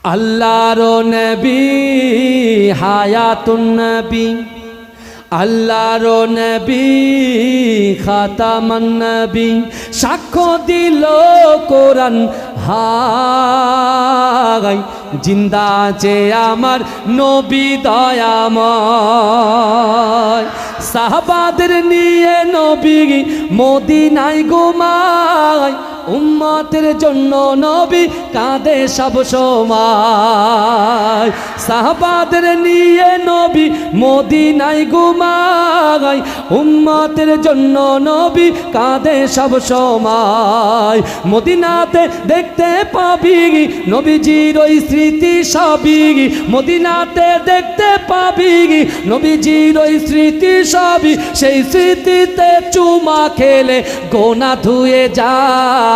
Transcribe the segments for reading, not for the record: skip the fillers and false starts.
আল্লাহর নবী হায়াতুন নবী, আল্লাহর নবী খাতামান নবী, সাক্ষ্য দিল কোরআন হাই জিন্দা যে আমার নবী দয়াময়। সাহাবাদের নিয়ে নবী মদিনায় ঘুমায়, উম্মতের জন্য নবী কাঁদে সব সময়। সাহাবাদের নিয়ে নবী মদিনায় ঘুমায়, উম্মতের জন্য নবী কাঁদে সব সময়। মদিনাতে দেখতে পাবি নবীজির ওই স্মৃতি সবই, মদিনাতে দেখতে পাবি নবীজির ওই স্মৃতি সবই। সেই স্মৃতিতে চুমা খেলে গোনা ধুয়ে যায়।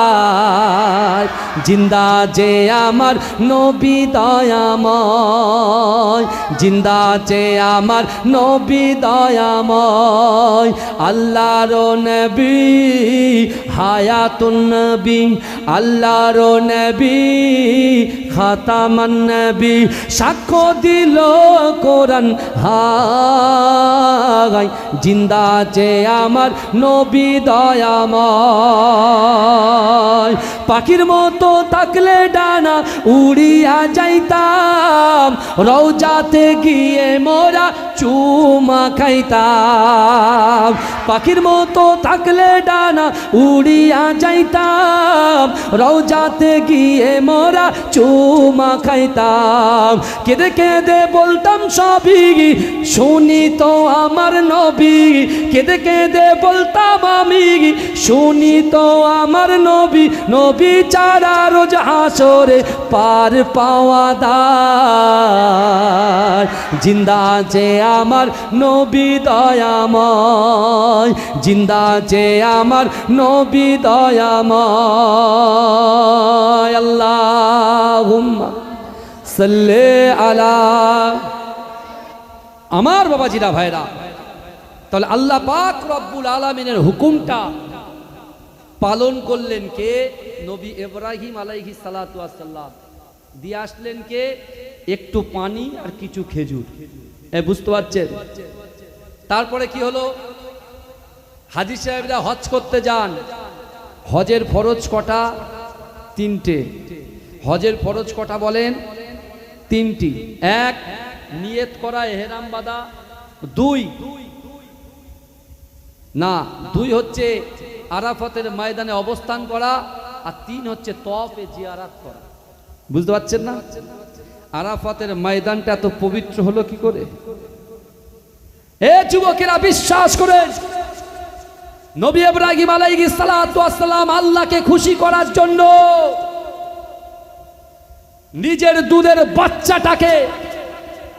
জিন্দা যে আমার নবী দয়াময়, জিন্দা যে আমার নবী দয়াময়। আল্লাহর নবী হায়াতুন নবী, আল্লাহর নবী খাতামান নবী, সাক্ষ্য দিল কোরআন হাই জিন্দা যে আমার নবী দয়াময়। পাখির মতো থাকলে ডানা উড়িয়া যাইতাম, রওজাতে গিয়ে মোরা চুমা খাইতাম। পাখির মতো থাকলে ডানা উড়িয়া যাইতাম, রওজাতে গিয়ে মোরা চুমা খাইতাম। কেঁদে কেঁদে বলতাম সবই শুনি তো আমার নবী, কেঁদে কেঁদে বলতাম আমি শুনি তো আমার নবী। নবী ছাড়া রোজ হাসরে পার পাওয়া দায়। জিন্দা যে আমার নবী দয়াময়, জিন্দা যে আমার নবী দয়াময়। আল্লাহুম্মা সাল্লি আলা। আমার বাবাজিরা ভাইরা, তাহলে আল্লাহ পাক রব্বুল আলামিনের হুকুমটা পালন করলেন কে? নবী ইব্রাহিম আলাইহিস সালাতু ওয়াস সালাম। দিয়ে আসলেন কে? একটু পানি আর কিছু খেজুর। বুঝতে পারছেন? তারপরে কি হলো? হাজী সাহেবরা হজ করতে যান। হজের ফরজ কটা? তিনটে। হজের ফরজ কটা বলেন? তিনটি। এক, নিয়ত করা, ইহরাম বাঁধা। দুই হচ্ছে আরাফাতের ময়দানে অবস্থান করা। আর তিন হচ্ছে তওয়াফে জিয়ারত করা। বুঝতে পারছেন না? আরাফাতের ময়দানটা এত পবিত্র হলো কি করে? এ যুবকেরা বিশ্বাস করেন, নবী ইব্রাহিম আলাইহিস সালাতু ওয়াস সালাম আল্লাহকে খুশি করার জন্য নিজের দুধের বাচ্চাটাকে,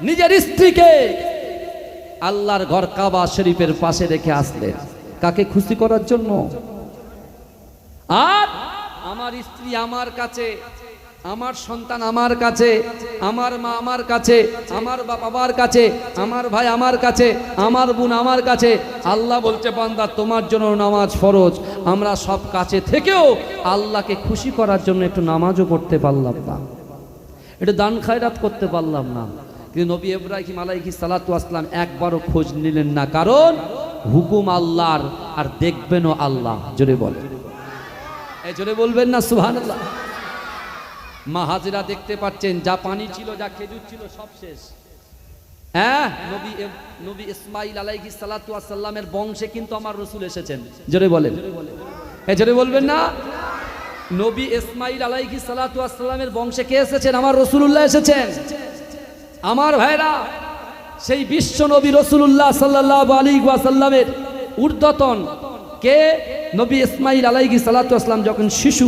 নিজের স্ত্রীকে আল্লাহর ঘর কাবা শরীফের পাশে রেখে আসলেন। কাকে খুশি করার জন্য? আর আমার স্ত্রী আমার কাছে, আমার সন্তান আমার কাছে, আমার মা আমার কাছে, আমার বাবার কাছে, আমার ভাই আমার কাছে, আমার বোন আমার কাছে। আল্লাহ বলছে বান্দা তোমার জন্য নামাজ ফরজ। আমরা সব কাছে থেকেও আল্লাহকে খুশি করার জন্য একটু নামাজও পড়তে পারলাম না, একটু দান খায়রাত করতে পারলাম না। কিন্তু নবী ইব্রাহিম আলাইহিস সালাতু ওয়াস সালাম একবারও খোঁজ নিলেন না, কারণ হুকুম আল্লাহর আর দেখবেনও আল্লাহ। জোরে বলেন, এই জোরে বলবেন না সুবহানাল্লাহ। মা হাজরা দেখতে পাচ্ছেন, যা পানি ছিল, যা খেজুর ছিল সব শেষ। হ্যাঁ, নবী ইসমাইল আলাইহিস সালাতু ওয়াস সালামের বংশে কিন্তু আমার রাসূল এসেছেন। জোরে বলেন, এই জোরে বলবেন না। নবী ইসমাইল আলাইহিস সালাতু ওয়াস সালামের বংশে কে এসেছেন? আমার রাসূলুল্লাহ এসেছেন। আমার ভাইরা, সেই বিশ্ব নবী রাসূলুল্লাহ সাল্লাল্লাহু আলাইহি ওয়াসাল্লামের ঊর্ধ্বতন কে? নবী ইসমাইল আলাইহিস সালাতু ওয়াস সালাম যখন শিশু,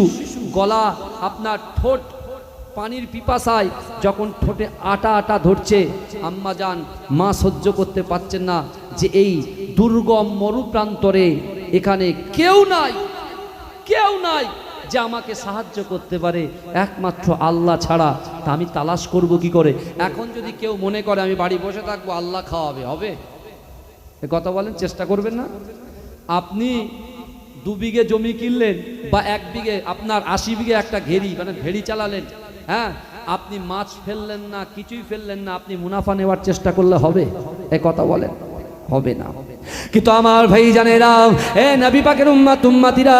গলা আপনার ঠোঁট পানির পিপাসায় যখন ঠোঁটে আটা আটা ধরছে, আম্মা জান মা সহ্য করতে পারছেন না যে এই দুর্গম মরুপ্রান্তরে এখানে কেউ নাই, কেউ নাই যে আমাকে সাহায্য করতে পারে, একমাত্র আল্লাহ ছাড়া। তা আমি তালাশ করব কি করে? এখন যদি কেউ মনে করে আমি বাড়ি বসে থাকবো, আল্লাহ খাওয়াবে, হবে? এ কথা বলেন, চেষ্টা করবেন না? আপনি 2 বিঘে জমি কিনলেন বা 1 বিঘে, আপনার 80 বিঘে একটা ঘেরি মানে ভেড়ি চালালেন, হ্যাঁ, আপনি মাছ ফেললেন না, কিছুই ফেললেন না, আপনি মুনাফা নেওয়ার চেষ্টা করলে হবে? এ কথা বলেন, হবে না। কিন্তু আমার ভাই জানেরা, এ নবী পাকের উম্মত উম্মতিরা,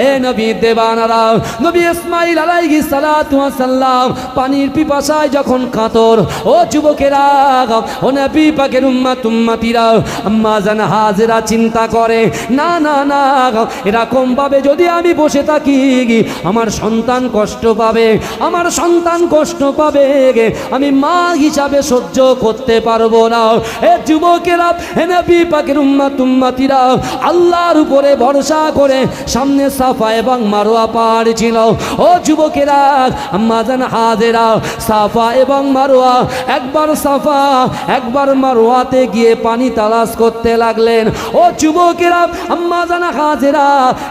এ নবী দেবানারা, নবী ইসমাঈল আলাইহিস সালাতু ওয়াস সালাম পানির পিপাসায় যখন কাতর, ও যুবকেরা, ও নবী পাকের উম্মত উম্মতিরা, আম্মা জান হাজেরা চিন্তা করে, না না না, এরকম ভাবে যদি আমি বসে থাকি আমার সন্তান কষ্ট পাবে, আমার সন্তান কষ্ট পাবে, আমি মা হিসাবে সহ্য করতে পারবো না। এ যুবকেরা, হে নবী পাকের উম্মত উম্মতিরা, আল্লাহর উপরে ভরসা করে সামনে সাফা এবং মারওয়া পাহাড় ছিল। ও যুবকেরা, আম্মা জান হাজেরা সাফা এবং মারওয়া, একবার সাফা একবার মারওয়াতে গিয়ে পানি তালাশ করতে লাগলেন। ও যুবকেরা, আম্মা জান হাজেরা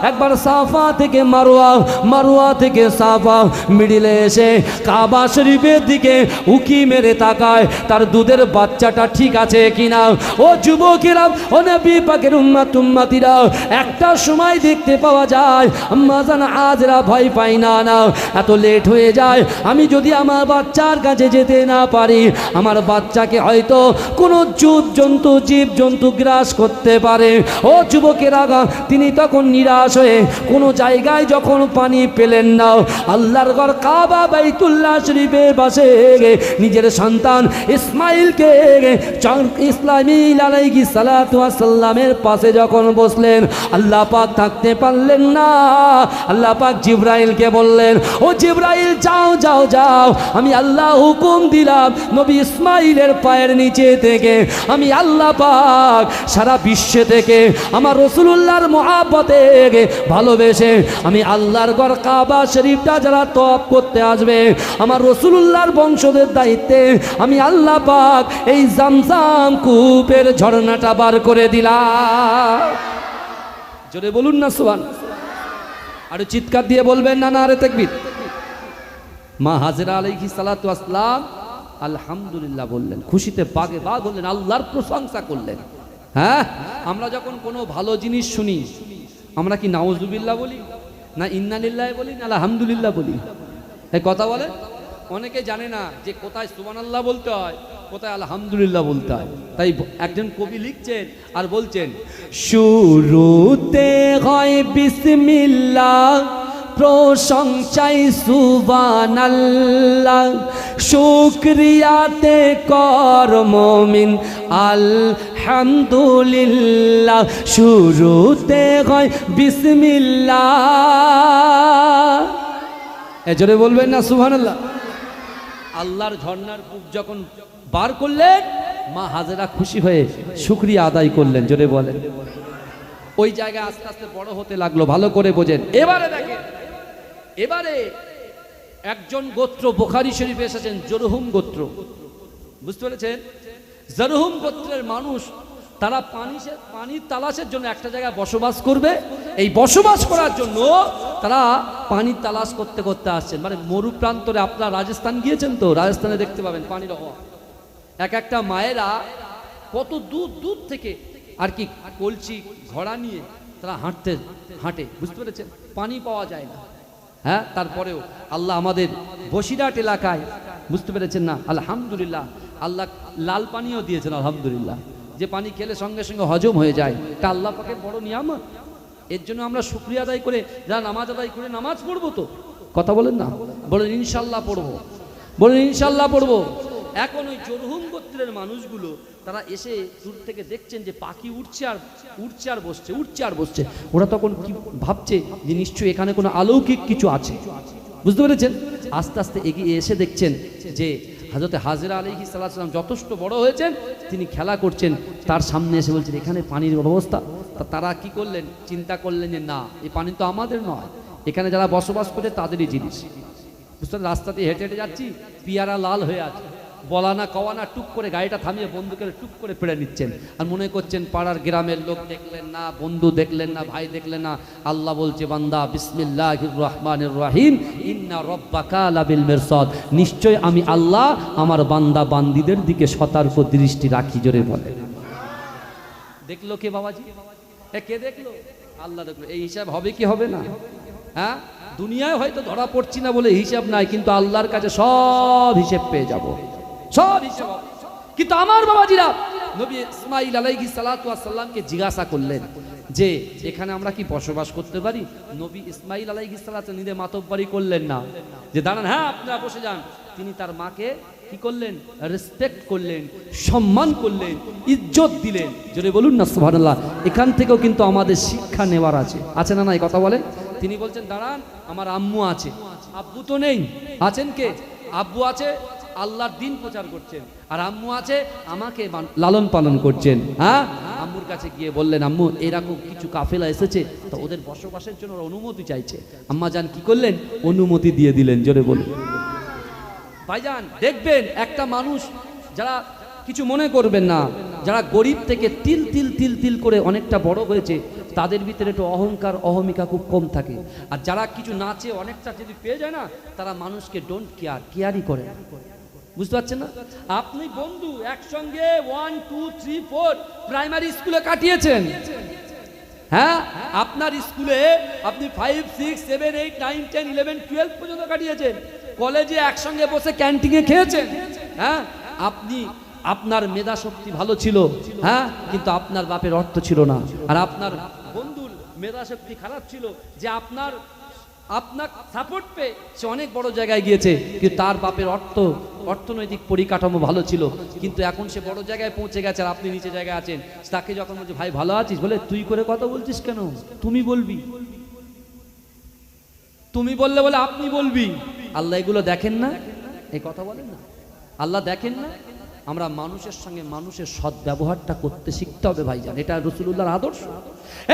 একবার সাফা থেকে মারওয়া, মারওয়া থেকে সাফা, মিডিলে এসে কাবা শরীফের দিকে উকি মেরে তাকায় তার দুধের বাচ্চাটা ঠিক আছে কিনা। ও যুবকেরা, ও নবী পাকের উম্মত উম্মতিরা, একটা সময় দেখতে পাওয়া যায় আম্মা জান হাজেরা ভয় পাই না, না এত লেট হয়ে যায়, আমি যদি আমার বাচ্চার কাছে যেতে না পারি, আমার বাচ্চাকে হয়তো কোনো জীব জন্তু গ্রাস করতে পারে। ও যুবকেরা, তিনি তখন নিরাশ হয়ে কোনো জায়গায় যখন পানি পেলেন না, আল্লাহর ঘর কাবা বাইতুল্লাহ শরীফের পাশে নিজের সন্তান ইসমাঈলকে, ইসমাঈল আলাইহিস সালাতু ওয়াস সালামের পাশে যখন বসলেন, আল্লাহ পাক থাকতে পারলেন না। আল্লাহ পাক জিবরাইলকে বললেন, ও জিবরাইল, যাও যাও যাও, আমি আল্লাহ হুকুম দিলাম নবী ইসমাঈলের পায়ের নিচে থেকে আমি আল্লাহ পাক সারা বিশ্বে থেকে আমার রাসূলুল্লাহর মহব্বতে ভালোবেসে আমি আল্লাহর ঘর কাবা শরীফটা যারা তওয়াফ করতে আসবে, আমার রাসূলুল্লাহর বংশদের দায়িত্বে আমি আল্লাহ পাক এই জামজাম কূপের ঝর্ণাটা বার করে দিলাম। জোরে বলুন না সুবহান। আর চিৎকার দিয়ে বলবেন না নারে তাকবীর। মা হাজেরা আলাইহিস সালাতু ওয়াস সালাম আলহামদুলিল্লাহ বললেন, খুশিতে বাগে বাগ বললেন, আল্লাহর প্রশংসা করলেন। হ্যাঁ, আমরা যখন কোনো ভালো জিনিস শুনি আমরা কি নাউজুবিল্লাহ বলি, না ইন্না লিল্লাহি বলি, না আলহামদুলিল্লাহ বলি? এই কথা বলে অনেকে জানে না যে কোথায় সুবহানাল্লাহ বলতে হয়, কোথায় আলহামদুলিল্লাহ বলতে হয়। তাই একজন কবি লিখছেন আর বলছেন, শুরুতে হয় বিসমিল্লাহ, প্রশংসাই সুবহানাল্লাহ, শুকরিয়াতে কর মুমিন আলহামদুলিল্লাহ, শুরুতে হয় বিসমিল্লাহ। এজরে বলবেন না সুবহানাল্লাহ। আল্লাহর ঝর্ণার কূপ যখন বার করলেন, মা হাজেরা খুশি হয়ে শুকরিয়া আদায় করলেন। জোরে বলেন। ওই জায়গায় আস্তে আস্তে বড় হতে লাগলো, ভালো করে বোঝেন। এবারে দেখেন, এবারে একজন গোত্র বুখারী শরীফে এসেছেন, জরহুম গোত্র, বুঝতে পেরেছেন? জরহুম গোত্রের মানুষ, তারা পানির তালাশের জন্য একটা জায়গায় বসবাস করবে। এই বসবাস করার জন্য তারা পানির তালাশ করতে করতে আসছেন। মানে মরু প্রান্তরে, আপনারা রাজস্থান গিয়েছেন তো, রাজস্থানে দেখতে পাবেন পানির অভাব। এক একটা মায়েরা কত দূর দূর থেকে আর কি কলসি ঘোড়া নিয়ে তারা হাঁটে, বুঝতে পেরেছেন? পানি পাওয়া যায় না। হ্যাঁ, তারপরেও আল্লাহ আমাদের বসিরহাট এলাকায়, বুঝতে পেরেছেন না, আলহামদুলিল্লাহ আল্লাহ লাল পানিও দিয়েছেন আলহামদুলিল্লাহ, যে পানি খেলে সঙ্গে সঙ্গে হজম হয়ে যায়। এটা আল্লাহ পাকের বড় নিয়ামত। এর জন্য আমরা শুকরিয়া আদায় করে, যারা নামাজ আদায় করে নামাজ পড়বো তো, কথা বলেন না, বলেন ইনশাল্লাহ পড়বো, বলেন ইনশাল্লাহ পড়বো। এখন ওই জরহুম গোত্রের মানুষগুলো তারা এসে দূর থেকে দেখছেন যে পাখি উঠছে আর বসছে। ওরা তখন কি ভাবছে যে নিশ্চয়ই এখানে কোনো অলৌকিক কিছু আছে, বুঝতে পেরেছেন? আস্তে আস্তে এগিয়ে এসে দেখছেন যে হযরতে হাজেরা আলাইহিস সালাম যথেষ্ট বড় হয়েছেন, তিনি খেলা করছেন, তার সামনে এসে বলছেন এখানে পানির ব্যবস্থা। তারা কি করলেন, চিন্তা করলেন যে না, এই পানি তো আমাদের নয়, এখানে যারা বসবাস করে তাদেরই জিনিস। বুঝতে, রাস্তাতে হেঁটে হেঁটে যাচ্ছি, পিয়ারা লাল হয়ে আছে, বলা না কওয়া না, টুক করে গাড়িটা থামিয়ে বন্ধুকে টুক করে পেড়ে নিচ্ছেন, আর মনে করছেন পাড়ার গ্রামের লোক দেখলেন না, বন্ধু দেখলেন না, ভাই দেখলেন না। আল্লাহ বলছে, বান্দা বিসমিল্লাহির রহমানির রহিম, ইন্না রব্বাকা লাবিল মিরসাদ, নিশ্চয় আমি আল্লাহ আমার বান্দা বান্দিদের দিকে সতর্ক দৃষ্টি রাখি। জোরে বলে। দেখলো কে বাবাজি? কে দেখলো? আল্লাহ দেখলো। এই হিসাব হবে কি হবে না? হ্যাঁ, দুনিয়ায় হয়তো ধরা পড়ছি না বলে হিসাব নাই, কিন্তু আল্লাহর কাছে সব হিসেব পেয়ে যাব, সব হিসেব। কিন্তু আমার বাবাজিরা নবী ইসমাঈল আলাইহিস সালাতু ওয়াস সালামকে জিজ্ঞাসা করলেন যে এখানে আমরা কি বসবাস করতে পারি? নবী ইসমাঈল আলাইহিস সালাতু নিজে মাতব্বরি করলেন না যে দাঁড়ান, হ্যাঁ আপনারা বসে যান। তিনি তার মাকে কি করলেন? রেসপেক্ট করলেন, সম্মান করলেন, ইজ্জত দিলেন। জোরে বলুন না সুবহানাল্লাহ। এখান থেকেও কিন্তু আমাদের শিক্ষা নেওয়ার আছে, আছে না নাই কথা বলেন? তিনি বলছেন দাঁড়ান, আমার আম্মু আছে, আব্বু তো নেই, আছেন কে? আব্বু আছে, আল্লাহর দিন প্রচার করছেন, আর আম্মু আছে, আমাকে লালন পালন করছেন। হ্যাঁ, আম্মুর কাছে গিয়ে বললেন আম্মু এরকম কিছু কাফেলা এসেছে, তো ওদের বসবাসের জন্য অনুমতি চাইছে। আম্মা জান কি করলেন? অনুমতি দিয়ে দিলেন। জোরে বলুন ভাইজান। দেখবেন একটা মানুষ, যারা কিছু মনে করবেন না, যারা গরিব থেকে তিল তিল তিল তিল করে অনেকটা বড় হয়েছে, তাদের ভিতরে একটু অহংকার অহমিকা খুব কম থাকে। আর যারা কিছু নাচে অনেকটা যদি পেয়ে যায় না, তারা মানুষকে ডোন্ট কেয়ারই করে না। বুঝতে পারছেন না? আপনি বন্ধু একসঙ্গে 1 2 3 4 প্রাইমারি স্কুলে কাটিয়েছেন, হ্যাঁ আপনার স্কুলে আপনি 5 6 7 8 9 10 11 12 পর্যন্ত কাটিয়েছেন, কলেজে একসঙ্গে বসে ক্যান্টিনে খেয়েছেন। হ্যাঁ, আপনি আপনার মেধা শক্তি ভালো ছিল, হ্যাঁ, কিন্তু আপনার বাপের অর্থ ছিল না। আর আপনার বন্ধুর মেধা শক্তি খারাপ ছিল, যে আপনার সাপোর্ট পেয়ে সে অনেক বড় জায়গায় গিয়েছে, কিন্তু তার বাপের অর্থনৈতিক পরিকাঠামো ভালো ছিল, কিন্তু এখন সে বড় জায়গায় পৌঁছে গেছে আর আপনি নিচে জায়গায় আছেন। তাকে যখন বলছে ভাই ভালো আছিস, বলে তুই করে কথা বলছিস কেন? তুমি বলবি, তুমি বললে বলে আপনি বলবি। আল্লাহ এগুলো দেখেন না? এই কথা বলেন না, আল্লাহ দেখেন না? আমরা মানুষের সঙ্গে মানুষের সৎ ব্যবহারটা করতে শিখতে হবে ভাইজান, এটা রাসূলুল্লাহর আদর্শ।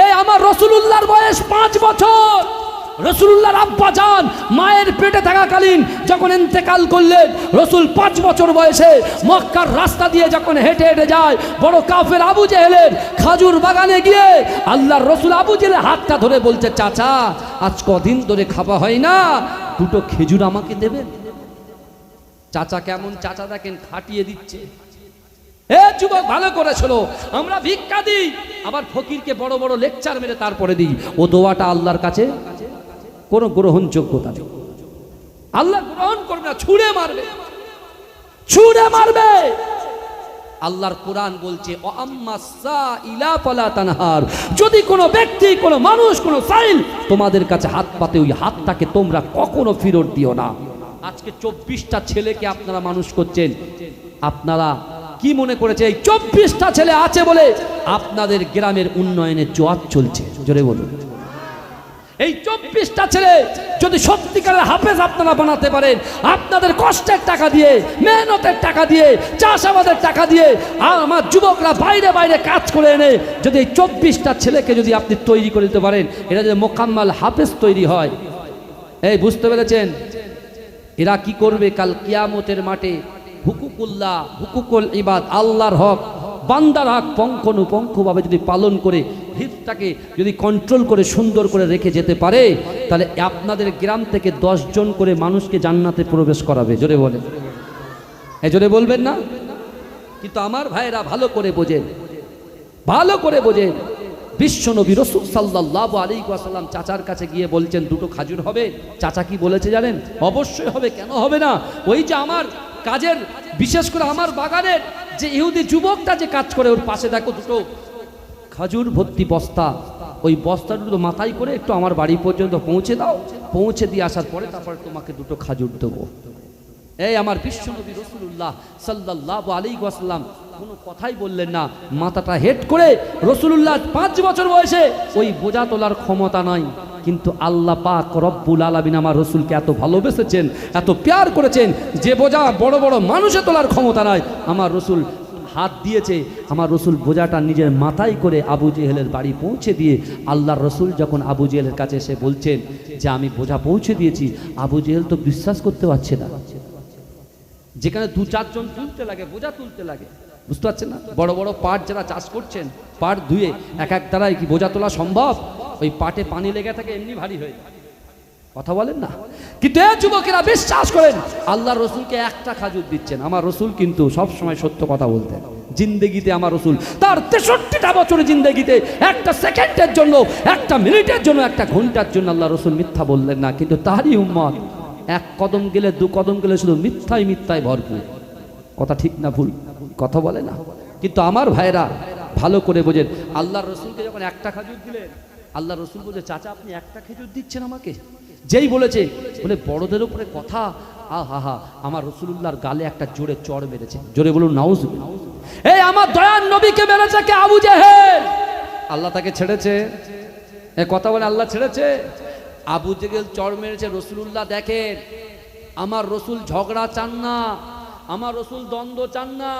এই আমার রাসূলুল্লাহর বয়স 5 বছর। রাসূলুল্লাহর আব্বা জান মায়ের পেটে থাকাকালীন যখন ইন্তেকাল করলেন, রাসূল 5 বছর বয়সে মক্কার রাস্তা দিয়ে যখন হেঁটে হেঁটে যায়, বড় কাফের আবু জেহেলের খাজুর বাগানে গিয়ে আল্লাহর রাসূল আবু জেহেলের হাতটা ধরে বলছে, চাচা আজ কদিন ধরে খাওয়া হয় না, 2টো খেজুর আমাকে দেবেন? চাচা কেমন চাচা দেখেন, খাটিয়ে দিচ্ছে। এ যুবক ভালো করে শোনো, আমরা ভিক্ষা দিই, আবার ফকিরকে বড় বড় লেকচার মেরে তারপরে দিই। ও দোয়াটা আল্লাহর কাছে কোনো গ্রহণযোগ্যতা নেই, আল্লাহ গ্রহণ করবে না, ছুঁড়ে মারবে, ছুঁড়ে মারবে। আল্লাহর কোরআন বলছে ও আম্মাস সাইলা ফালা তানহার, যদি কোনো ব্যক্তি, কোনো মানুষ, কোনো সাইল তোমাদের কাছে হাত পাতে, ওই হাতটাকে তোমরা কখনো ফেরত দিও না। আজকে 24টা ছেলেকে আপনারা মানুষ করছেন, আপনারা কি মনে করেছে এই 24টা ছেলে আছে বলে আপনাদের গ্রামের উন্নয়নের জোয়ার চলছে? জোরে বলুন। এই 24টা ছেলে যদি সত্যিকারের হাফেজ আপনারা বানাতে পারেন, আপনাদের কষ্টের টাকা দিয়ে, মেহনতের টাকা দিয়ে, চাষাবাদের টাকা দিয়ে, আর আমার যুবকরা বাইরে বাইরে কাজ করে এনে যদি এই 24টা ছেলেকে যদি আপনি তৈরি করে দিতে পারেন, এটা যদি মোকাম্মাল হাফেজ তৈরি হয়, এই বুঝতে পেরেছেন? এরা কি করবে কাল কিয়ামতের মাঠে? হুকুকুল্লাহ, হুকুকুল ইবাদ, আল্লাহর হক, বান্দার হক পঙ্খানুপঙ্খভাবে যদি পালন করে, হিফটাকে যদি কন্ট্রোল করে সুন্দর করে রেখে যেতে পারে, তাহলে আপনাদের গ্রাম থেকে 10 জন করে মানুষকে জান্নাতে প্রবেশ করাবে। জোরে বলেন, এই জোরে বলবেন না? কিন্তু আমার ভাইয়েরা ভালো করে বোঝেন, ভালো করে বোঝেন, বিশ্ব নবী রাসূল সাল্লাল্লাহু আলাইহি ওয়াসাল্লাম চাচার কাছে গিয়ে বলছেন 2টো খাজুর হবে। চাচা কি বলেছে জানেন? অবশ্যই হবে, কেন হবে না? ওই যে আমার কাজের, বিশেষ করে আমার বাগানের যে ইহুদি যুবকটা যে কাজ করে, ওর পাশে দেখো 2টো খাজুর ভর্তি বস্তা, ওই বস্তা দুটো মাথায় করে একটু আমার বাড়ি পর্যন্ত পৌঁছে দাও, পৌঁছে দিয়ে আসার পরে তারপরে তোমাকে 2টো খাজুর দেবো। এই আমার বিশ্ব নবী রাসূলুল্লাহ সাল্লাল্লাহু আলাইহি ওয়াসাল্লাম কোনো কথাই বললেন না, মাথাটা হেড করে রাসূলুল্লাহ 5 বছর বয়সে ওই বোঝা তোলার ক্ষমতা নাই, কিন্তু আল্লাহ পাক রব্বুল আলামিন আমার রাসূলকে এত ভালোবেসেছেন, এত প্যার করেছেন, যে বোঝা বড় বড় মানুষে তোলার ক্ষমতা নাই, আমার রাসূল হাত দিয়েছে, আমার রাসূল বোঝাটা নিজের মাথায় করে আবু জেহেলের বাড়ি পৌঁছে দিয়ে, আল্লাহর রাসূল যখন আবু জেহেলের কাছে এসে বলছেন যে আমি বোঝা পৌঁছে দিয়েছি, আবু জেহেল তো বিশ্বাস করতে পারছে না। যেখানে 2-4 জন তুলতে লাগে, বোঝা তুলতে লাগে, বুঝতে পারছেন না? বড় বড় পাট যারা চাষ করছেন, পাট ধুয়ে এক দ্বারাই কি বোঝা তোলা সম্ভব? ওই পাটে পানি লেগে থাকে, এমনি ভারী হয়ে যায়। কথা বলেন না? কিন্তু এই যুবকেরা বিশ্বাস করেন, আল্লাহর রাসূলকে একটা খাজুর দিচ্ছেন। আমার রাসূল কিন্তু সব সময় সত্য কথা বলতেন, জিন্দেগিতে আমার রসুল তার 63টা বছরের জিন্দেগিতে একটা সেকেন্ডের জন্য, একটা মিনিটের জন্য, একটা ঘন্টার জন্য আল্লাহ রসুল মিথ্যা বললেন না। কিন্তু তারই উম্মত এক কদম গেলে দু কদম গেলে শুধু মিথ্যায় মিথ্যায় ভরপুর। কথা ঠিক না ভুল? কথা বলে না। কিন্তু আমার ভাইরা ভালো করে বোঝেন, আল্লাহর রসুলকে যখন একটা খেজুর দিলেন, আল্লাহ রসুল বলছে চাচা আপনি একটা খেজুর দিচ্ছেন আমাকে? যেই বলেছে বলে বড়দের উপরে কথা, আহা আমার রসুলুল্লাহর গালে একটা জোরে চড় মেরেছে। জোরে বলুন নাউজুবিল্লাহ। এই আমার দয়ার নবীকে মেরেছে কে? আবু জেহেল। আল্লাহ তাকে ছেড়েছে? এ কথা বলে আল্লাহ ছেড়েছে? আবু জেহেল চড় মেরেছে। রসুলুল্লাহ দেখেন, আমার রসুল ঝগড়া চান না, আমার রসুল দ্বন্দ্ব চান না,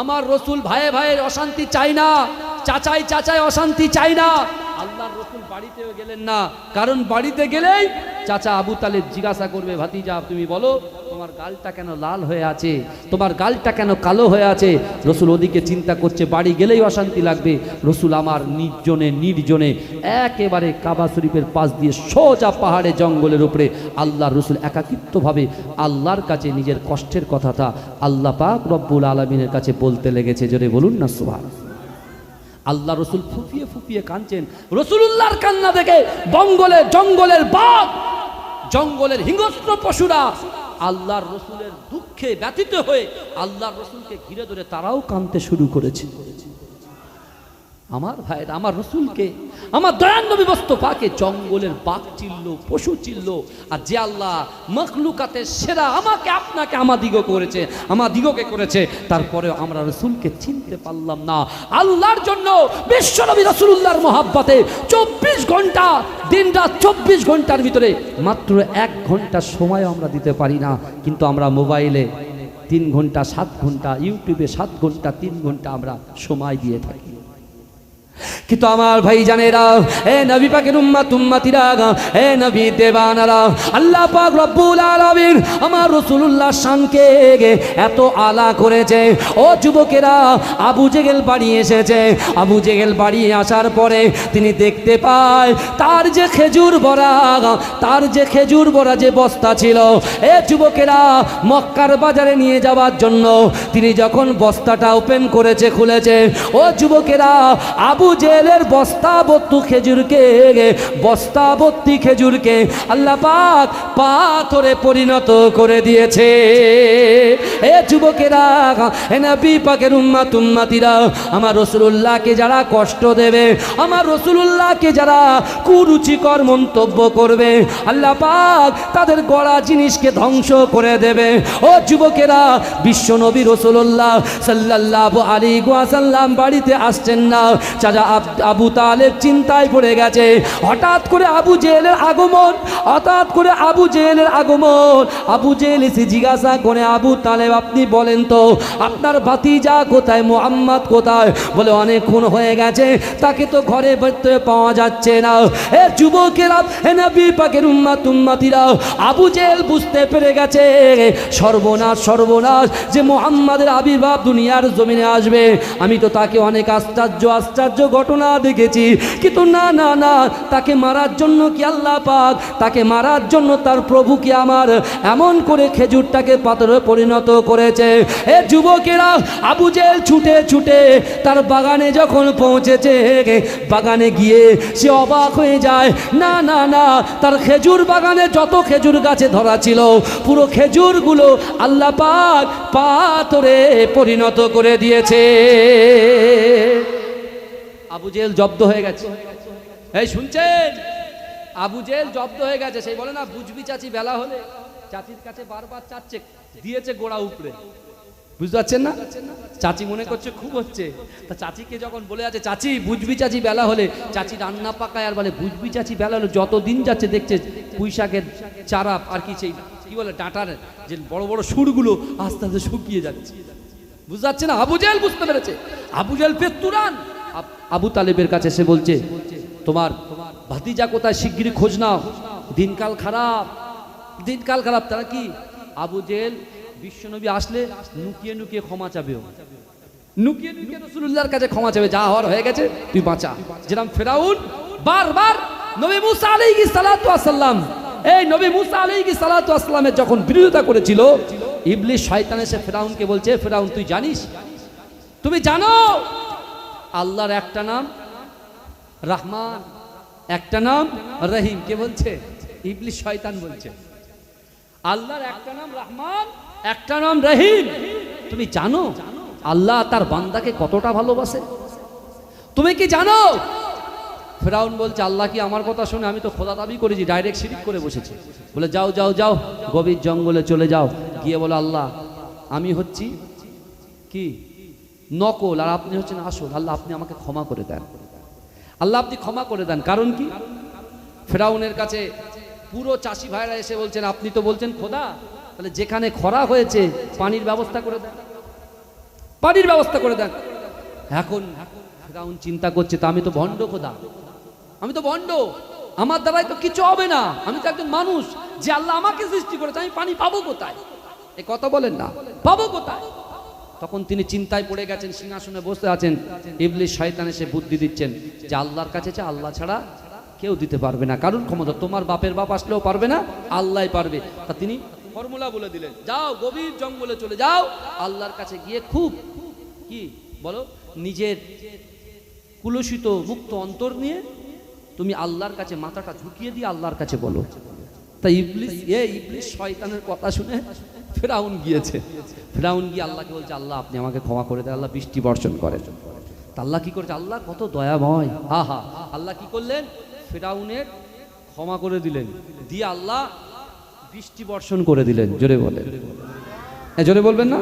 আমার রসুল ভাইয়ে ভাইয়ের অশান্তি চাই না, চাচাই চাচাই অশান্তি চাই না। আল্লাহর রসুল বাড়িতেও গেলেন না, কারণ বাড়িতে গেলেই চাচা আবু তালেব জিজ্ঞাসা করবে, ভাতিজা তুমি বলো তোমার গালটা কেন লাল হয়ে আছে, তোমার গালটা কেন কালো হয়ে আছে? রসুল ওদিকে চিন্তা করছে, বাড়ি গেলেই অশান্তি লাগবে। রসুল আমার নির্জনে একেবারে কাবা শরীফের পাশ দিয়ে সোজা পাহাড়ে জঙ্গলের উপরে আল্লাহর রসুল একাকিত্বভাবে আল্লাহর কাছে নিজের কষ্টের কথাটা আল্লাহ পাক রব্বুল আলামিনের কাছে বলতে লেগেছে। জোরে বলুন না সুবহানাল্লাহ। আল্লাহ রসুল ফুপিয়ে ফুপিয়ে কাঁদছেন। রসুলুল্লাহর কান্না দেখে জঙ্গলের বাঘ, জঙ্গলের হিংস্র পশুরা আল্লাহর রসুলের দুঃখে ব্যথিত হয়ে আল্লাহর রসুলকে ঘিরে ধরে তারাও কাঁদতে শুরু করেছে। আমার ভাইরা, আমার রসুলকে, আমার দয়ার নবী মুস্তাফাকে জঙ্গলের বাঘ চিল্ল, পশু চিল্ল, আর যে আল্লাহ মখলুকাতের সেরা আমাকে আপনাকে আমাদিগকে করেছে, তারপরেও আমরা রসুলকে চিনতে পারলাম না। আল্লাহর জন্য বিশ্বনবী রাসূলুল্লাহর মহাব্বতে 24 ঘন্টা দিন রাত 24 ঘন্টার ভিতরে মাত্র 1 ঘন্টা সময় আমরা দিতে পারি না। কিন্তু আমরা মোবাইলে 3 ঘন্টা 7 ঘন্টা, ইউটিউবে 7 ঘন্টা 3 ঘন্টা আমরা সময় দিয়ে থাকি। কিন্তু আমার ভাই জানেরা, এ নবী পাকের উম্মতিরা, এ নবী দেবানারা, আল্লাহ পাক রব্বুল আলামিন আমার রাসূলুল্লাহর শানকে এত আলা করেছে। ও যুবকেরা, আবু জেহেল বাড়ি এসেছে। আবু জেহেল বাড়ি আসার পরে তিনি দেখতে পায় তার যে খেজুর ভরা যে বস্তা ছিল, এ যুবকেরা মক্কার বাজারে নিয়ে যাওয়ার জন্য তিনি যখন বস্তাটা ওপেন করেছে, খুলেছে, ও যুবকেরা আবু জেহেলের বস্তাবর্তী খেজুরকে আল্লাহ পাক পাথরে পরিণত করে দিয়েছে। এ যুবকেরা, এ নবী পাকের উম্মতিরা, আমার রাসূলুল্লাহকে যারা কষ্ট দেবে, আমার রাসূলুল্লাহকে যারা কুরুচিকর মন্তব্য করবে, আল্লাহ পাক তাদের গড়া জিনিসকে ধ্বংস করে দেবে। ও যুবকেরা, বিশ্বনবী রাসূলুল্লাহ সাল্লাল্লাহু আলাইহি ওয়াসাল্লাম বাড়িতে আসছেন না। চাচা আবু তালেব চিন্তায় পড়ে গেছে। হঠাৎ করে আবু জেহেলের আগমন। আবু জেহেল এসে জিজ্ঞাসা করে, আবু তালেব আপনি বলেন তো আপনার ভাতিজা কোথায়, মুহাম্মদ কোথায়? বলে অনেকক্ষণ হয়ে গেছে, তাকে তো ঘরে ভেতরে পাওয়া যাচ্ছে না। এ যুবকেরা, এ নবী পাকের উম্মতিরা, আবু জেহেল বুঝতে পেরে গেছে সর্বনাশ যে মুহাম্মাদের আবির্ভাব দুনিয়ার জমিনে আসবে। আমি তো তাকে অনেক আশ্চর্য ঘটনা দেখেছি, কিন্তু না তাকে মারার জন্য কি আল্লাহ পাক, তাকে মারার জন্য তার প্রভু কি আমার এমন করে খেজুরটাকে পাথরে পরিণত করেছে? এ যুবকেরা, আবু জেহেল ছুটে তার বাগানে যখন পৌঁছেছে, বাগানে গিয়ে সে অবাক হয়ে যায়। না তার খেজুর বাগানে যত খেজুর গাছে ধরা ছিল, পুরো খেজুরগুলো আল্লাহ পাক পাথরে পরিণত করে দিয়েছে। আবু জেহেল জব্দ হয়ে গেছে। এই শুনছেন? আবু জেহেল জব্দ হয়ে গেছে। সেই বলে না, বুঝবি চাচি বেলা হলে, চাচির কাছে বারবার চাচ্ছে, দিয়েছে গোড়া উপরে। বুঝতে পারছেন না? চাচি মনে করছে খুব হচ্ছে, তা চাচিকে যখন বলে আছে, চাচি বুঝবি চাচি বেলা হলে, চাচি রান্না পাকায় আর বলে বুঝবি চাচি বেলা হলে। যত দিন যাচ্ছে দেখছে পুঁইশাকের চারা আর কি বলে ডাঁটার যে বড় বড় সুরগুলো আস্তে আস্তে শুকিয়ে যাচ্ছে। বুঝতে পারছে না? আবু জেহেল বুঝতে পেরেছে। আবু জেহেল পেত্তুরান আবু তালেবের কাছে সে বলছে, তোমার ভাতিজা কোথায়, শিগগিরই খোঁজ নাও, দিনকাল খারাপ। তারা কি? আবু জেহেল বিশ্বনবী আসলে লুকিয়ে ক্ষমা চাবে, লুকিয়ে রাসূলুল্লাহর কাছে ক্ষমা চাবে, যা হওয়ার হয়ে গেছে তুই বাঁচা। যেরকম ফেরাউন বারবার নবী মুসা আলাইহিস সালাতু ওয়াস সালাম, এই নবী মুসা আলাইহিস সালাতু ওয়াস সালামের যখন বিরোধিতা করেছিল, ইবলিস শয়তান এসে ফেরাউনকে বলছে, ফেরাউন তুই জানিস তুমি জানো আল্লাহর একটা নাম রহমান, একটা নাম রহিম। কে বলছে? ইবলিস শয়তান বলছে। আল্লাহর একটা নাম রহমান, একটা নাম রহিম। তুমি জানো আল্লাহ তার বান্দাকে কতটা ভালোবাসে? তুমি কি জানো? ফেরাউন বলছে আল্লাহ কি আমার কথা শুনে? আমি তো খোদা দাবি করেছি, ডাইরেক্ট শিরিক করে বসেছি। বলে যাও যাও যাও, গভীর জঙ্গলে চলে যাও, গিয়ে বলো আল্লাহ আমি হচ্ছি কি নকল আর আপনি হচ্ছেন আসল। আল্লাহ আপনি আমাকে ক্ষমা করে দেন, আল্লাহ আপনি ক্ষমা করে দেন। কারণ কি? ফেরাউনের কাছে পুরো চাষি ভাইরা এসে বলছেন আপনি তো বলছেন খোদা, তাহলে যেখানে খরা হয়েছে পানির ব্যবস্থা করে দেন, পানির ব্যবস্থা করে দেন। এখন ফেরাউন চিন্তা করছে তা আমি তো ভণ্ড খোদা, আমি তো ভণ্ড, আমার দ্বারাই তো কিছু হবে না, আমি তো একজন মানুষ, যে আল্লাহ আমাকে সৃষ্টি করেছে আমি পানি পাবো কোথায়? এ কথা বলেন না, পাবো কোথায়? তখন তিনি চিন্তায় পড়ে গেছেন, সিংহাসনে বসে আছেন। ইবলিস শয়তান এসে বুদ্ধি দিচ্ছেন যে আল্লাহর কাছে যে আল্লাহ ছাড়া কেউ দিতে পারবে না, কারণ ক্ষমতা তোমার বাপের বাপ আসলেও পারবে না, আল্লাহই পারবে। তা তিনি ফর্মুলা বলে দিলেন, যাও গভীর জঙ্গলে চলে যাও, আল্লাহর কাছে গিয়ে খুব কি বলো, নিজের কুলসিত মুক্ত অন্তর নিয়ে তুমি আল্লাহর কাছে মাথাটা ঝুঁকিয়ে দিয়ে আল্লাহর কাছে বলো। তাই ইবলিস শয়তানের কথা শুনে ফেরাউন গিয়েছে। ফেরাউন গিয়ে আল্লাহকে বলছে আল্লাহ আপনি আমাকে ক্ষমা করে দেন, আল্লাহ বৃষ্টি বর্ষণ করেন। আল্লাহ কি করেছে? আল্লাহ কত দয়াময়। আহা, আল্লাহ কি করলেন? ফেরাউনের ক্ষমা করে দিলেন, দিয়ে আল্লাহ বৃষ্টি বর্ষণ করে দিলেন। জোরে বলেন, জোরে বলবেন না?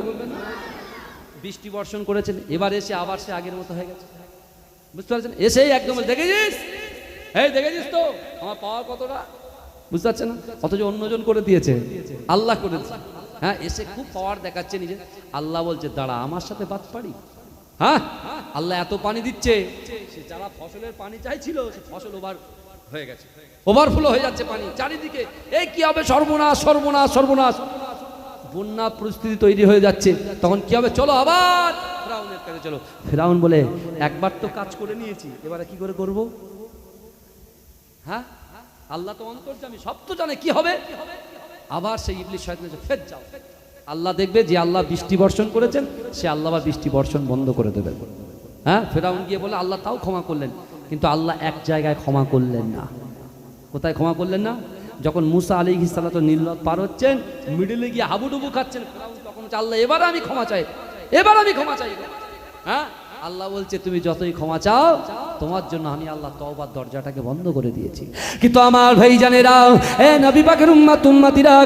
বৃষ্টি বর্ষণ করেছেন। এবার এসে আবার সে আগের মতো হয়ে গেছে, বুঝতে পারছেন? এসেই একদম দেখেছিস, এই দেখেছিস তো আমার পাওয়ার কতটা, বুঝতে পারছেন না? অথচ অন্যজন করে দিয়েছে, আল্লাহ করেছে। হ্যাঁ, এসে খুব পাওয়ার দেখাচ্ছে নিজে। আল্লাহ বলছে দাঁড়া আমার সাথে বাদ পারি। হ্যাঁ, আল্লাহ এত পানি দিচ্ছে, সে যারা ফসলের পানি চাইছিল সে ফসল ওভার হয়ে গেছে, ওভারফ্লো হয়ে যাচ্ছে পানি চারিদিকে। এই কি হবে? সর্বনাশ সর্বনাশ সর্বনাশ, বন্যা পরিস্থিতি তৈরি হয়ে যাচ্ছে। তখন কি হবে? চলো আবার ফেরাউনের কাছে চলো। ফেরাউন বলে একবার তো কাজ করে নিয়েছি, এবারে কি করে করব? হ্যাঁ, আল্লাহ তো অন্তর্যামী, সব তো জানে, কি হবে? আবার সেই ইবলিস শয়তান ফের যাও। আল্লাহ দেখবে যে আল্লাহ বৃষ্টি বর্ষণ করেছেন, সে আল্লাহ আবার বৃষ্টি বর্ষণ বন্ধ করে দেবে। হ্যাঁ, ফেরাউন গিয়ে বলে আল্লাহ তাও ক্ষমা করলেন, কিন্তু আল্লাহ এক জায়গায় ক্ষমা করলেন না। কোথায় ক্ষমা করলেন না? যখন মুসা আলাইহিস সালাতু নীল নদ পার হচ্ছেন, মিডলে গিয়ে হাবুডুবু খাচ্ছেন, ফেরাউন তখন আল্লাহ এবার আমি ক্ষমা চাই, এবার আমি ক্ষমা চাই। হ্যাঁ, আল্লাহ বলছে তুমি যতই ক্ষমা চাও তোমার জন্য আমি আল্লাহ তওবার দরজাটাকে বন্ধ করে দিয়েছি। কিন্তু আমার ভাইজানেরা, এ নবী পাকের উম্মত উম্মতিরা,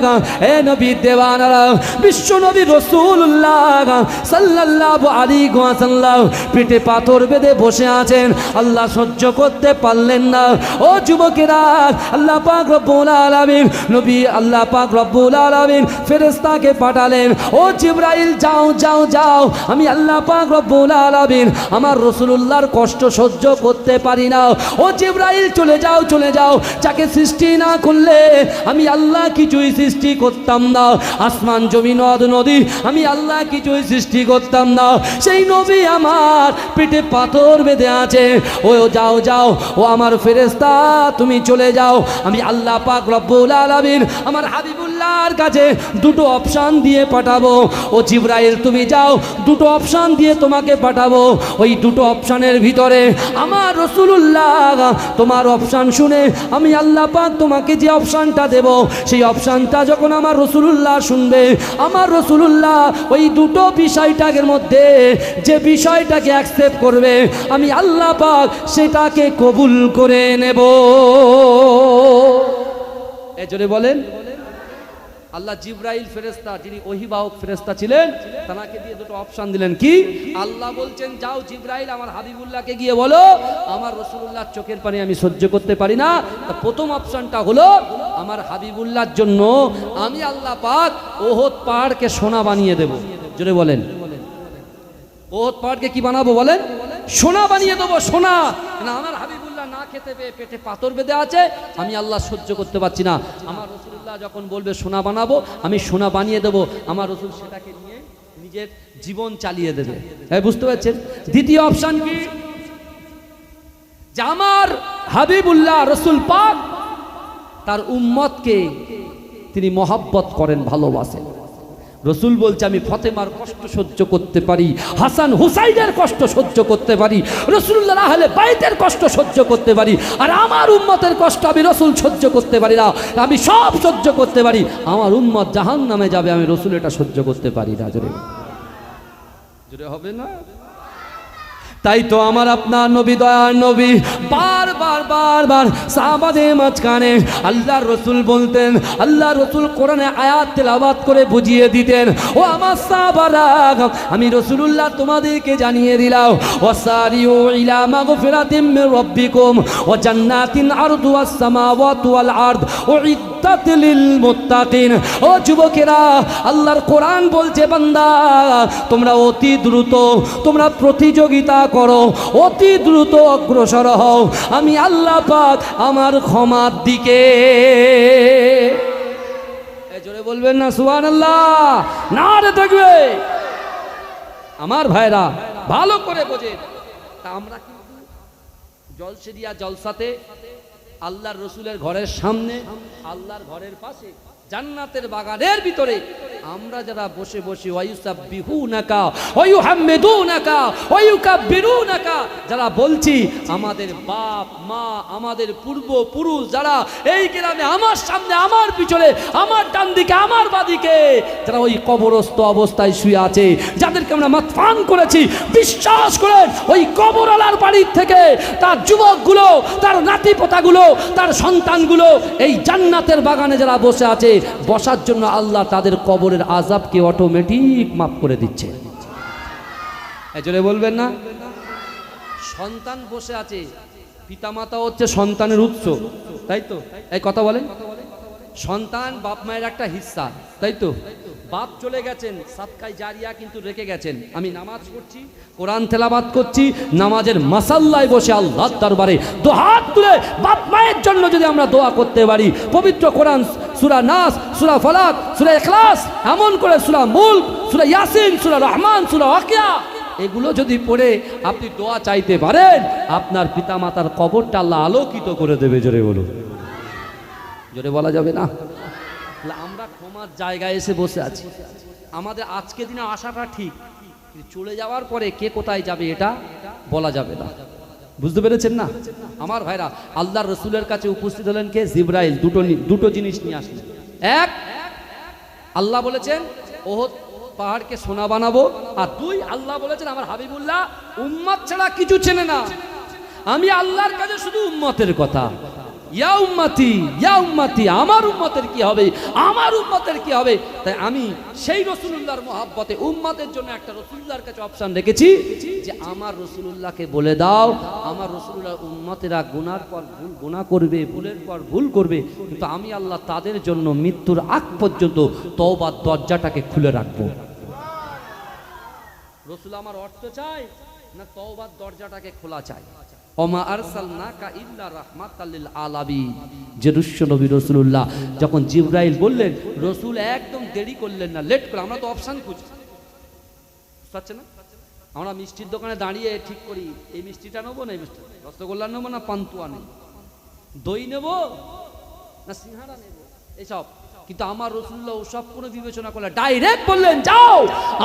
এ নবীর দেওয়ানারা, বিশ্ব নবী রাসূলুল্লাহ সাল্লাল্লাহু আলাইহি ওয়াসাল্লাম পেটে পাথর বেঁধে বসে আছেন। আল্লাহ সহ্য করতে পারলেন না। ও যুবকেরা, আল্লাহ পাক রব্বুল আলামিন, নবী আল্লাহ পাক রব্বুল আলামিন ফেরেশতাকে পাঠালেন, ও জিবরাইল যাও যাও যাও, আমি আল্লাহ পাক রব্বুল আলামিন আমার রাসূলুল্লাহর কষ্ট সহ্য করতে পারি না। ও জিবরাইল চলে যাও চলে যাও, যাকে সৃষ্টি না করলে আমি আল্লাহ কিছুই সৃষ্টি করতাম না। আসমান জমি নদ নদী আমি আল্লাহ কিছুই সৃষ্টি করতাম না। সেই নবী আমার পেটে পাথর বেঁধে আছে। ও যাও যাও, ও আমার ফেরেশতা তুমি চলে যাও, আমি আল্লাহ পাক রব্বুল আলামিন আমার হাবিবুল্লাহর কাছে দুটো অপশন দিয়ে পাঠাবো। ও জিবরাইল তুমি যাও, দুটো অপশন দিয়ে তোমাকে পাঠাবো। ওই দুটো অপশনের ভিতরে আমার রাসূলুল্লাহ তোমার অপশন শুনে আমি আল্লাহ পাক তোমাকে যে অপশনটা দেব, সেই অপশনটা যখন আমার রাসূলুল্লাহ শুনবে, আমার রাসূলুল্লাহ ওই দুটো বিষয়টার মধ্যে যে বিষয়টাকে অ্যাকসেপ্ট করবে, আমি আল্লাহ পাক সেটাকে কবুল করে নেব। এ জোরে বলেন। আল্লাহ জিবরাইল ফেরেশতা, যিনি ওহীবাহক ফেরেশতা ছিলেন, তাকে দিয়ে দুটো অপশন দিলেন। কি? আল্লাহ বলছেন যাও জিবরাইল আমার হাবিবুল্লাহকে গিয়ে বলো আমার রাসূলুল্লাহর চোখের পানি আমি সহ্য করতে পারি না। তা প্রথম অপশনটা হলো আমার হাবিবুল্লাহর জন্য আমি আল্লাহ পাক ওহদ পাহাড়কে সোনা বানিয়ে দেব। জোরে বলেন। ওহদ পাহাড়কে কি বানাবো বলেন? সোনা বানিয়ে দেবো, সোনা। না, আমার হাবিবুল্লাহ না খেতে পেয়ে পেটে পাথর বেঁধে আছে, আমি আল্লাহ সহ্য করতে পারছি না। আমার রাসূলুল্লাহ যখন বলবে সোনা বানাবো, আমি সোনা বানিয়ে দেবো, আমার রাসূল সেটাকে নিয়ে নিজের জীবন চালিয়ে দেবে। বুঝতে পারছেন? দ্বিতীয় অপশন কি? যে আমার হাবিবুল্লাহ রাসূল পাক তার উম্মতকে তিনি মহব্বত করেন, ভালোবাসেন। রসুল বলছে আমি ফতেমার কষ্ট সহ্য করতে পারি, হাসান হুসাইনের কষ্ট সহ্য করতে পারি, রসুল্লাহ আহলে বাইতের কষ্ট সহ্য করতে পারি, আর আমার উম্মতের কষ্ট আমি রসুল সহ্য করতে পারি না। আমি সব সহ্য করতে পারি, আমার উম্মত জাহান্নামে যাবে, আমি রসুল এটা সহ্য করতে পারি না। জোরে জোরে হবে না? তাই তো আমার আপনার নবী, দয়ার নবী, বারবার সাহাবাদের মাঝখানে আল্লাহর রসুল বলতেন, আল্লাহর রসুল কোরআনে আয়াত তেলাওয়াত করে বুঝিয়ে দিতেন, ও আমার সাহাবারা, আমি রাসূলুল্লাহ তোমাদেরকে জানিয়ে দিলাম, ওয়াসারিউ ইলা মাগফিরাতিম মির রাব্বিকুম ওয়া জান্নাতিন আরদুহাস সামাওয়াতু ওয়াল আরদ উইদ্দাত লিল মুত্তাকিন। ও যুবকেরা, আল্লাহর কোরআন বলছে বান্দা তোমরা অতি দ্রুত তোমরা প্রতিযোগিতা করো, অতি দ্রুত অগ্রসর হও আমি আল্লাহ পাক আমার ক্ষমার দিকে। জোরে বলবেন না সুবহানাল্লাহ? নারে থাকবে। আমার ভাইরা ভালো করে বোঝেন, তা আমরা কিন্তু জলসে দিয়া জলসাতে আল্লাহর রসুলের ঘরের সামনে, আল্লাহর ঘরের পাশে, জান্নাতের বাগানের ভিতরে আমরা যারা বসে বসে ওয়ায়ুসাব্বিহুনাকা ওয়ায়ুহাম্মিদুনাকা ওয়ায়ুকাব্বিরুনাকা যারা বলছি, আমাদের বাপ মা, আমাদের পূর্বপুরুষ যারা এই গ্রামে আমার সামনে, আমার পিছনে, আমার ডান দিকে, আমার বাদিকে যারা ওই কবরস্থ অবস্থায় শুয়ে আছে, যাদেরকে আমরা মাতফান করেছি, বিশ্বাস করেন ওই কবরওয়ালার বাড়ির থেকে তার যুবকগুলো, তার নাতিপোতাগুলো, তার সন্তানগুলো এই জান্নাতের বাগানে যারা বসে আছে, বসার জন্য আল্লাহ তাদের কবরের আযাবকে অটোমেটিক মাফ করে দিচ্ছে। এজন্য বলবেন না? সন্তান বসে আছে, পিতামাতা হচ্ছে সন্তানের উৎস, তাই তো? এই কথা বলেন, সন্তান বাপ মায়ের একটা হিস্সা, তাই তো? বাপ চলে গেছেন, সাদকায়ে জারিয়া কিন্তু রেখে গেছেন। আমি নামাজ পড়ছি, কোরআন তেলাওয়াত করছি, নামাজের মাসাল্লায় বসে আল্লাহর দরবারে দুহাত তুলে বাপ মায়ের জন্য যদি আমরা দোয়া করতে পারি, পবিত্র কোরআন সূরা নাস, সূরা ফালাক, সূরা ইখলাস, এমন করে সূরা মুলক, সূরা ইয়াসিন, সূরা রহমান, সূরা ওয়াকিয়া, এগুলো যদি পড়ে আপনি দোয়া চাইতে পারেন, আপনার পিতামাতার কবরটা আল্লাহ আলোকিত করে দেবে। জোরে বলুন। জোরে বলা যাবে না? আমরা ক্ষমার জায়গায় এসে বসে আছি। আমাদের আজকে দিনে আসাটা ঠিক, চলে যাওয়ার পরে কে কোথায় যাবে এটা বলা যাবে না। বুঝতে পেরেছেন না আমার ভাইরা? আল্লাহর রসুলের কাছে উপস্থিত হলেন কে? জিবরাইল। দুটো জিনিস নিয়ে আসলেন। এক, আল্লাহ বলেছেন ওহদ পাহাড়কে সোনা বানাবো, আর দুই, আল্লাহ বলেছেন আমার হাবিবুল্লাহ উম্মত ছাড়া কিছু চেনে না। আমি আল্লাহর কাছে শুধু উম্মতের কথা, ইয়া উম্মতি, ইয়া উম্মতি, আমার উম্মতের কি হবে, আমার উম্মতের কি হবে। তাই আমি সেই রাসূলুল্লাহর মহব্বতে উম্মতের জন্য একটা রাসূলুল্লাহর কাছে অপশন রেখেছি যে আমার রাসূলুল্লাহকে বলে দাও, আমার রাসূলুল্লাহর উম্মতেরা গুনার পর ভুল গুনাহ করবে, ভুলের পর ভুল করবে, কিন্তু আমি আল্লাহ তাদের জন্য মৃত্যুর আগ পর্যন্ত তওবার দরজাটাকে খুলে রাখবো। রাসূল আমার অর্থ চাই না তওবার দরজাটাকে খোলা চাই। ওমা আরসালনাকা ইল্লা রাহমাতাল লিল আলামিন। যে নবী রাসূলুল্লাহ যখন জিবরাইল বললেন, রাসূল একদম দেরি করলেন না, লেট করে। আমরা তো অপশন খুঁজি, বুঝতে না? আমরা মিষ্টির দোকানে দাঁড়িয়ে ঠিক করি, এই মিষ্টিটা নেবো না, এই মিষ্টি রসগোল্লা নেবো না পান্তুয়া নেবো, দই নেবো না সিঙ্গাড়া নেবো, এসব। কিন্তু আমার রাসূলুল্লাহ ওসব কোনো বিবেচনা করলে ডাইরেক্ট বললেন, যাও,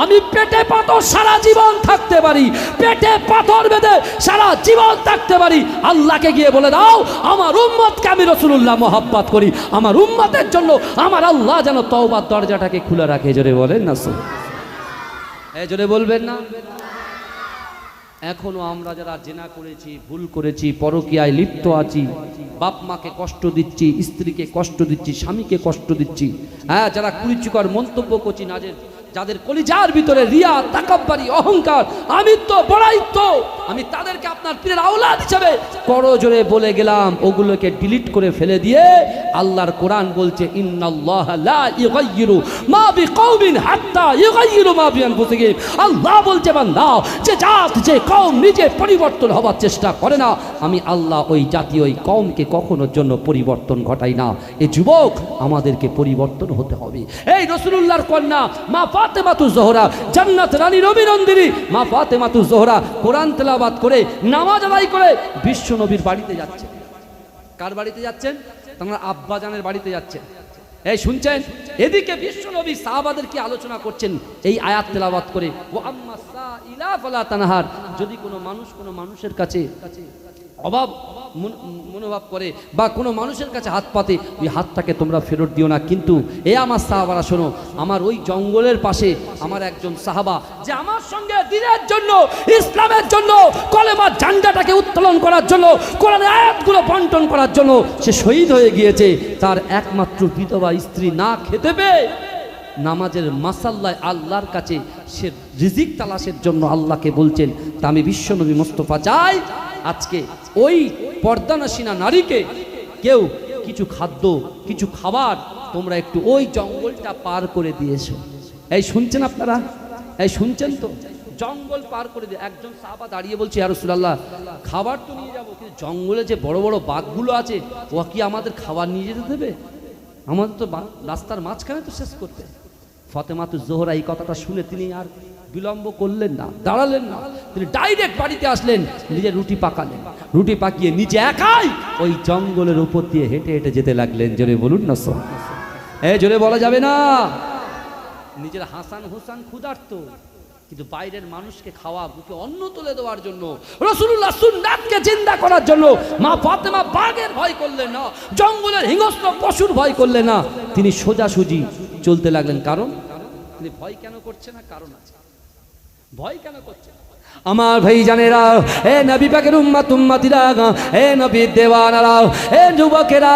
আমি পেটে পাথর সারা জীবন থাকতে পারি, পেটে পাথর বেঁধে সারা জীবন থাকতে পারি, আল্লাহকে গিয়ে বলে দাও আমার উম্মতকে আমি রাসূলুল্লাহ মহব্বত করি, আমার উম্মতের জন্য আমার আল্লাহ যেন তওবার দরজাটাকে খুলে রাখে। জোরে বলেন না? জোরে বলবেন না? এখনো আমরা যারা জেনা করেছি, ভুল করেছি, পরকীয়ায় লিপ্ত আছি, বাপ মাকে কষ্ট দিচ্ছি, স্ত্রীকে কষ্ট দিচ্ছি, স্বামীকে কষ্ট দিচ্ছি, হ্যাঁ, যারা কুরুচিকর মন্তব্য করছি, যাদের কলিজার ভিতরে রিয়া, তাকাব্বুরি, অহংকার, আমিত্ব, বড়াইত্ব, আমি তাদেরকে আপনার পীরের আওলাদ হিসেবে করজোরে বলে গেলাম, ওগুলোকে ডিলিট করে ফেলে দিয়ে আল্লাহর কোরআন বলছে ইন্নাল্লাহা লা ইউগাইয়িরু মা বিকওমিন হাত্তা ইউগাইয়িরু মা বিআনফুসিহিম। আল্লাহ বলছে বান্দা, যে জাত, যে কওম নিজে পরিবর্তন হবার চেষ্টা করে না, আমি আল্লাহ ওই জাতি, ওই কওমকে কখনোর জন্য পরিবর্তন ঘটাই না। এই যুবক, আমাদেরকে পরিবর্তন হতে হবে। এই রাসূলুল্লাহর কন্যা মা ফাতেমাতুজ জোহরা, জান্নাত রানী রবিনন্দিনী মা ফাতেমাতুজ জোহরা কোরআন তেলাওয়াত করে, নামাজ আদায় করে বিশ্ব নবীর বাড়িতে যাচ্ছেন। কার বাড়িতে যাচ্ছেন? তোমার আব্বাজানের বাড়িতে যাচ্ছেন। এই শুনছেন, এদিকে বিশ্বনবী সাহাবাদের কি আলোচনা করছেন এই আয়াত তেলাওয়াত করে, ও আম্মা সাইলা ফালা তানহার, যদি কোনো মানুষ কোনো মানুষের কাছে অভাব মনোভাব করে বা কোনো মানুষের কাছে হাত পাতে, ওই হাতটাকে তোমরা ফেরত দিও না। কিন্তু এ আমার সাহাবারা শোনো, আমার ওই জঙ্গলের পাশে আমার একজন সাহাবা, যে আমার সঙ্গে দ্বীনের জন্য, ইসলামের জন্য, কলেমার ঝান্ডাটাকে উত্তোলন করার জন্য, কোরআনের আয়াতগুলো বন্টন করার জন্য সে শহীদ হয়ে গিয়েছে। তার একমাত্র বিধবা স্ত্রী না খেতে পেয়ে নামাজের মাসাল্লায় আল্লাহর কাছে সে রিজিক তালাশের জন্য আল্লাহকে বলছেন। তা আমি বিশ্বনবী মোস্তফা চাই আজকে ওই পর্দানাসীনা নারীকে কেউ কিছু খাদ্য, কিছু খাবার তোমরা একটু ওই জঙ্গলটা পার করে দিয়েছো। এই শুনছেন আপনারা? এই শুনছেন তো? জঙ্গল পার করে দিয়ে একজন সাহাবা দাঁড়িয়ে বলছে, ইয়া রাসূলুল্লাহ, খাবার তো নিয়ে যাবো, কিন্তু জঙ্গলে যে বড় বড় বাঘগুলো আছে, ও কি আমাদের খাবার নিয়ে যেতে দেবে? আমাদের তো রাস্তার মাঝখানে তো শেষ করতে। ফাতেমাতুজ জোহরা এই কথাটা শুনে তিনি আর বিলম্ব করলেন না, দাঁড়ালেন না, তিনি ডাইরেক্ট বাড়িতে আসলেন, নিজে রুটি পাকালেন, রুটি পাকিয়ে নিজে একাই ওই জঙ্গলের উপর দিয়ে হেঁটে হেঁটে যেতে লাগলেন। জোরে বলুন না সব, জোরে বলা যাবে না। নিজের হাসান হোসেন ক্ষুধার্ত, কিন্তু বাইরের মানুষকে খাওয়া, বুকে অন্ন তুলে দেওয়ার জন্য, রাসূলুল্লাহ সুন্নাতকে জিন্দা করার জন্য মা ফাতেমা বাঘের ভয় করলেন না, জঙ্গলের হিংস্র পশুর ভয় করলেন না, তিনি সোজাসুজি চলতে লাগলেন। কারণ তিনি ভয় কেন করছে না? কারণ আছে। ভয় কেন করছে? আমার ভাই জানেরা, এ নবী পাকের উম্মত উম্মতিরা, এ নবীর দেওয়ানারা, এ যুবকেরা,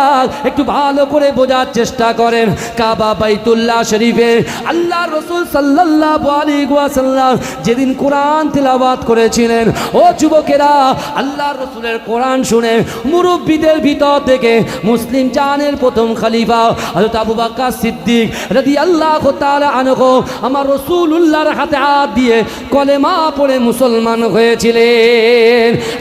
একটু ভালো করে বোঝার চেষ্টা করেন। কাবা বাইতুল্লাহ শরীফে আল্লাহর রাসূল সাল্লাল্লাহু আলাইহি ওয়াসাল্লাম যেদিন কোরআন তেলাওয়াত করেছিলেন, ও যুবকেরা, আল্লাহর রাসূলের কোরআন শুনে মুরব্বিদের ভিতর থেকে মুসলিম জানের প্রথম খলিফা হযরত আবু বকর সিদ্দিক রাদিয়াল্লাহু তাআলা আনহু আমার রাসূলুল্লাহর হাতে হাত দিয়ে কলেমা পড়ে মুসলমান হয়েছিলেন।